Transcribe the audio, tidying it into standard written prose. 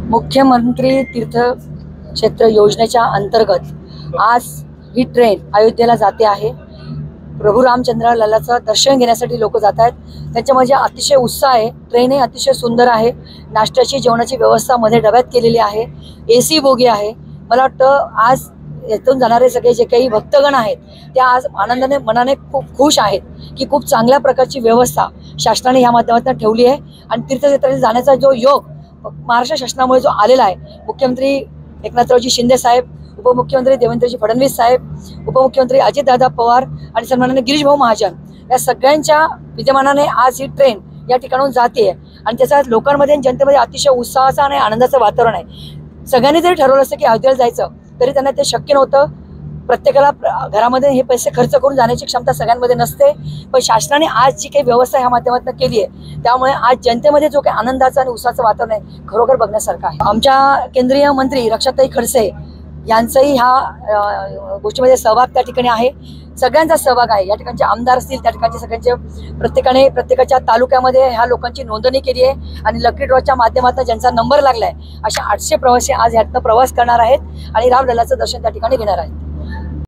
मुख्यमंत्री तीर्थक्षेत्र योजनेच्या अंतर्गत आज ही ट्रेन अयोध्येला जाते आहे। प्रभू रामचंद्र ललाचं दर्शन घेण्यासाठी लोक जात आहेत। त्यांच्यामध्ये अतिशय उत्साह आहे। ट्रेन ही अतिशय सुंदर आहे। नाश्त्याची जेवणाची व्यवस्था मध्ये डब्यात केलेली आहे। एसी बोगी आहे। मला वाटतं आज येथून जाणारे सगळे जे काही भक्तगण आहेत ते आज आनंदाने मनाने खूप खुश आहेत की खूप चांगल्या प्रकारची व्यवस्था शासनाने या माध्यमातून ठेवली आहे। आणि तीर्थक्षेत्राला जाण्याचा जो योग महाराष्ट्र शासनामुळे जो आलेला आहे, मुख्यमंत्री एकनाथरावजी शिंदे साहेब, उपमुख्यमंत्री देवेंद्रजी फडणवीस साहेब, उपमुख्यमंत्री अजितदादा पवार आणि सन्माननीय गिरीशभाऊ महाजन या सगळ्यांच्या विद्यमानाने आज ही ट्रेन या ठिकाणाहून जाते आणि त्याचा लोकांमध्ये जनतेमध्ये अतिशय उत्साहाचा आणि आनंदाचं वातावरण आहे। सगळ्यांनी जरी ठरवलं असतं की अयोध्येला जायचं तरी त्यांना ते शक्य नव्हतं। प्रत्येकाला घरामध्ये हे पैसे खर्च करून जाण्याची क्षमता सगळ्यांमध्ये नसते, पण शासनाने आज जी काही व्यवस्था ह्या माध्यमातून केली आहे त्यामुळे आज जनतेमध्ये जो काही आनंदाचा आणि उत्साहाचं वातावरण आहे खरोखर बघण्यासारखं आहे। आमच्या केंद्रीय मंत्री रक्षाताई खडसे यांचाही ह्या गोष्टीमध्ये सहभाग त्या ठिकाणी आहे। सगळ्यांचा सहभाग आहे। या ठिकाणचे आमदार असतील, त्या ठिकाणचे सगळ्यांचे प्रत्येकाने प्रत्येकाच्या तालुक्यामध्ये ह्या लोकांची नोंदणी केली आहे आणि लकी ड्रॉच्या माध्यमातून ज्यांचा नंबर लागलाय अशा 800 प्रवासी आज ह्यातनं प्रवास करणार आहेत आणि रामललाचं दर्शन त्या ठिकाणी घेणार आहेत।